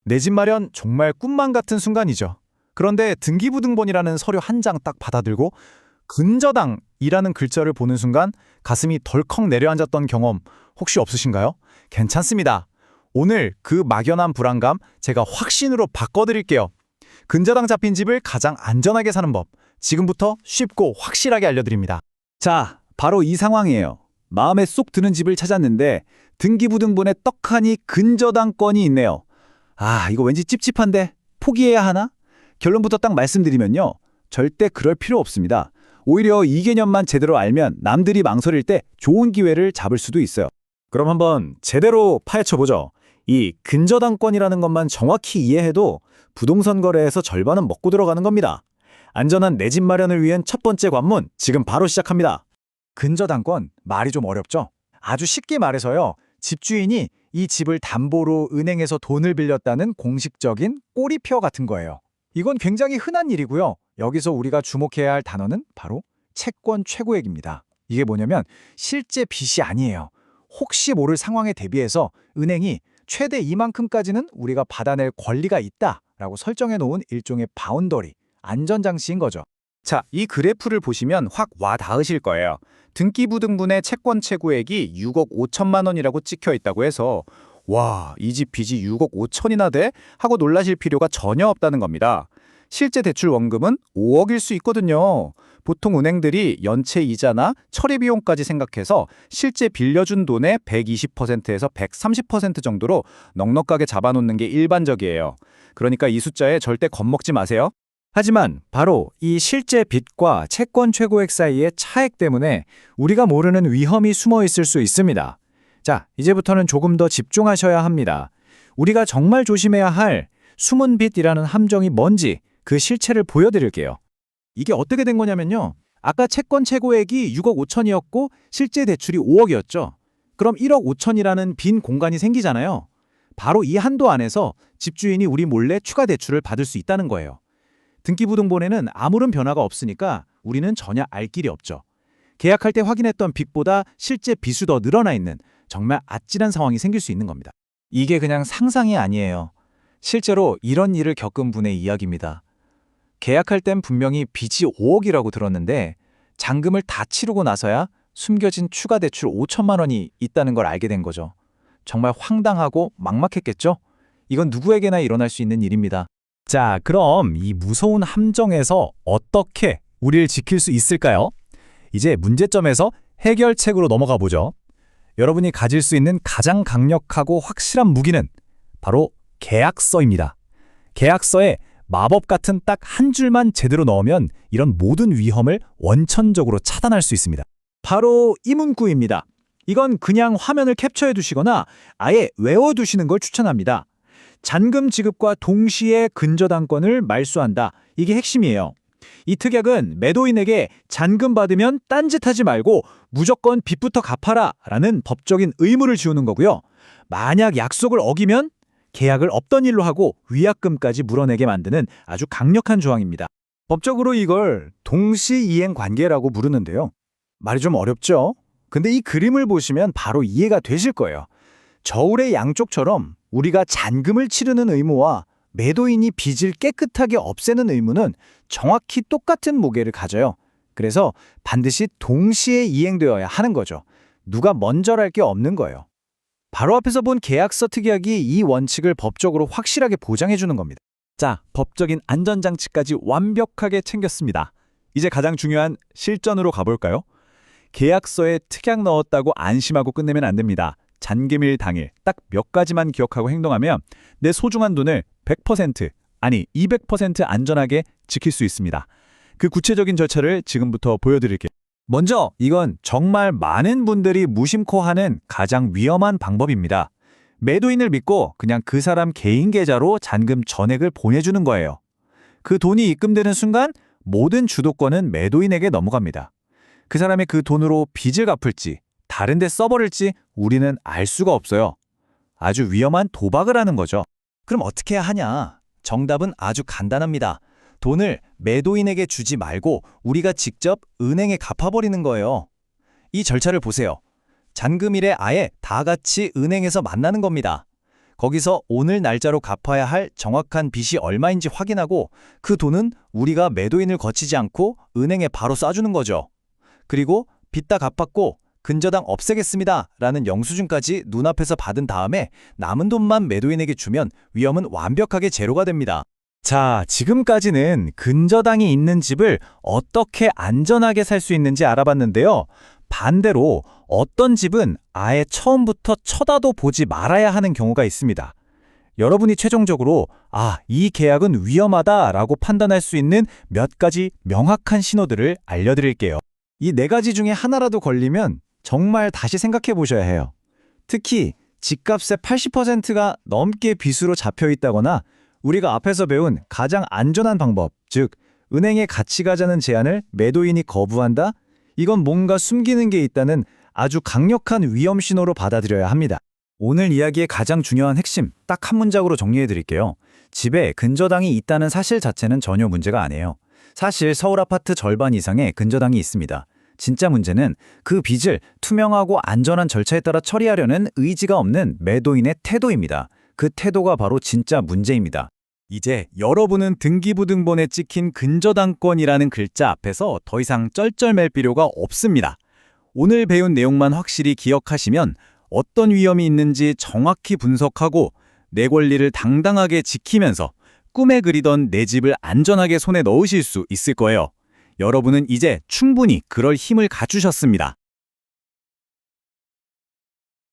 내 집 마련 정말 꿈만 같은 순간이죠. 그런데 등기부등본이라는 서류 한 장 딱 받아들고 근저당이라는 글자를 보는 순간 가슴이 덜컥 내려앉았던 경험 혹시 없으신가요? 괜찮습니다. 오늘 그 막연한 불안감 제가 확신으로 바꿔드릴게요. 근저당 잡힌 집을 가장 안전하게 사는 법, 지금부터 쉽고 확실하게 알려드립니다. 자, 바로 이 상황이에요. 마음에 쏙 드는 집을 찾았는데 등기부등본에 떡하니 근저당권이 있네요. 아, 이거 왠지 찝찝한데 포기해야 하나? 결론부터 딱 말씀드리면요. 절대 그럴 필요 없습니다. 오히려 이 개념만 제대로 알면 남들이 망설일 때 좋은 기회를 잡을 수도 있어요. 그럼 한번 제대로 파헤쳐보죠. 이 근저당권이라는 것만 정확히 이해해도 부동산 거래에서 절반은 먹고 들어가는 겁니다. 안전한 내 집 마련을 위한 첫 번째 관문, 지금 바로 시작합니다. 근저당권, 말이 좀 어렵죠? 아주 쉽게 말해서요. 집주인이 이 집을 담보로 은행에서 돈을 빌렸다는 공식적인 꼬리표 같은 거예요. 이건 굉장히 흔한 일이고요. 여기서 우리가 주목해야 할 단어는 바로 채권 최고액입니다. 이게 뭐냐면 실제 빚이 아니에요. 혹시 모를 상황에 대비해서 은행이 최대 이만큼까지는 우리가 받아낼 권리가 있다라고 설정해 놓은 일종의 바운더리, 안전장치인 거죠. 자, 이 그래프를 보시면 확 와 닿으실 거예요. 등기부등본의 채권 최고액이 6억 5천만 원이라고 찍혀 있다고 해서 와, 이 집 빚이 6억 5천이나 돼? 하고 놀라실 필요가 전혀 없다는 겁니다. 실제 대출 원금은 5억일 수 있거든요. 보통 은행들이 연체 이자나 처리 비용까지 생각해서 실제 빌려준 돈의 120%에서 130% 정도로 넉넉하게 잡아놓는 게 일반적이에요. 그러니까 이 숫자에 절대 겁먹지 마세요. 하지만 바로 이 실제 빚과 채권 최고액 사이의 차액 때문에 우리가 모르는 위험이 숨어 있을 수 있습니다. 자, 이제부터는 조금 더 집중하셔야 합니다. 우리가 정말 조심해야 할 숨은 빚이라는 함정이 뭔지 그 실체를 보여드릴게요. 이게 어떻게 된 거냐면요. 아까 채권 최고액이 6억 5천이었고 실제 대출이 5억이었죠. 그럼 1억 5천이라는 빈 공간이 생기잖아요. 바로 이 한도 안에서 집주인이 우리 몰래 추가 대출을 받을 수 있다는 거예요. 등기부등본에는 아무런 변화가 없으니까 우리는 전혀 알 길이 없죠. 계약할 때 확인했던 빚보다 실제 빚이 더 늘어나 있는 정말 아찔한 상황이 생길 수 있는 겁니다. 이게 그냥 상상이 아니에요. 실제로 이런 일을 겪은 분의 이야기입니다. 계약할 땐 분명히 빚이 5억이라고 들었는데 잔금을 다 치르고 나서야 숨겨진 추가 대출 5천만 원이 있다는 걸 알게 된 거죠. 정말 황당하고 막막했겠죠? 이건 누구에게나 일어날 수 있는 일입니다. 자, 그럼 이 무서운 함정에서 어떻게 우리를 지킬 수 있을까요? 이제 문제점에서 해결책으로 넘어가 보죠. 여러분이 가질 수 있는 가장 강력하고 확실한 무기는 바로 계약서입니다. 계약서에 마법 같은 딱 한 줄만 제대로 넣으면 이런 모든 위험을 원천적으로 차단할 수 있습니다. 바로 이 문구입니다. 이건 그냥 화면을 캡처해 두시거나 아예 외워두시는 걸 추천합니다. 잔금 지급과 동시에 근저당권을 말소한다. 이게 핵심이에요. 이 특약은 매도인에게 잔금 받으면 딴짓하지 말고 무조건 빚부터 갚아라 라는 법적인 의무를 지우는 거고요. 만약 약속을 어기면 계약을 없던 일로 하고 위약금까지 물어내게 만드는 아주 강력한 조항입니다. 법적으로 이걸 동시이행 관계라고 부르는데요. 말이 좀 어렵죠? 근데 이 그림을 보시면 바로 이해가 되실 거예요. 저울의 양쪽처럼 우리가 잔금을 치르는 의무와 매도인이 빚을 깨끗하게 없애는 의무는 정확히 똑같은 무게를 가져요. 그래서 반드시 동시에 이행되어야 하는 거죠. 누가 먼저랄 게 없는 거예요. 바로 앞에서 본 계약서 특약이 이 원칙을 법적으로 확실하게 보장해 주는 겁니다. 자, 법적인 안전장치까지 완벽하게 챙겼습니다. 이제 가장 중요한 실전으로 가볼까요? 계약서에 특약 넣었다고 안심하고 끝내면 안 됩니다. 잔금일 당일 딱 몇 가지만 기억하고 행동하면 내 소중한 돈을 100% 아니 200% 안전하게 지킬 수 있습니다. 그 구체적인 절차를 지금부터 보여드릴게요. 먼저 이건 정말 많은 분들이 무심코 하는 가장 위험한 방법입니다. 매도인을 믿고 그냥 그 사람 개인 계좌로 잔금 전액을 보내주는 거예요. 그 돈이 입금되는 순간 모든 주도권은 매도인에게 넘어갑니다. 그 사람이 그 돈으로 빚을 갚을지 다른 데 써버릴지 우리는 알 수가 없어요. 아주 위험한 도박을 하는 거죠. 그럼 어떻게 해야 하냐? 정답은 아주 간단합니다. 돈을 매도인에게 주지 말고 우리가 직접 은행에 갚아버리는 거예요. 이 절차를 보세요. 잔금일에 아예 다 같이 은행에서 만나는 겁니다. 거기서 오늘 날짜로 갚아야 할 정확한 빚이 얼마인지 확인하고 그 돈은 우리가 매도인을 거치지 않고 은행에 바로 쏴주는 거죠. 그리고 빚 다 갚았고 근저당 없애겠습니다 라는 영수증까지 눈앞에서 받은 다음에 남은 돈만 매도인에게 주면 위험은 완벽하게 제로가 됩니다. 자, 지금까지는 근저당이 있는 집을 어떻게 안전하게 살 수 있는지 알아봤는데요. 반대로 어떤 집은 아예 처음부터 쳐다도 보지 말아야 하는 경우가 있습니다. 여러분이 최종적으로 이 계약은 위험하다라고 판단할 수 있는 몇 가지 명확한 신호들을 알려드릴게요. 이 네 가지 중에 하나라도 걸리면 정말 다시 생각해 보셔야 해요. 특히 집값의 80%가 넘게 빚으로 잡혀 있다거나 우리가 앞에서 배운 가장 안전한 방법, 즉 은행에 같이 가자는 제안을 매도인이 거부한다? 이건 뭔가 숨기는 게 있다는 아주 강력한 위험 신호로 받아들여야 합니다. 오늘 이야기의 가장 중요한 핵심, 딱 한 문장으로 정리해 드릴게요. 집에 근저당이 있다는 사실 자체는 전혀 문제가 아니에요. 사실 서울 아파트 절반 이상의 근저당이 있습니다. 진짜 문제는 그 빚을 투명하고 안전한 절차에 따라 처리하려는 의지가 없는 매도인의 태도입니다. 그 태도가 바로 진짜 문제입니다. 이제 여러분은 등기부등본에 찍힌 근저당권이라는 글자 앞에서 더 이상 쩔쩔맬 필요가 없습니다. 오늘 배운 내용만 확실히 기억하시면 어떤 위험이 있는지 정확히 분석하고 내 권리를 당당하게 지키면서 꿈에 그리던 내 집을 안전하게 손에 넣으실 수 있을 거예요. 여러분은 이제 충분히 그럴 힘을 갖추셨습니다.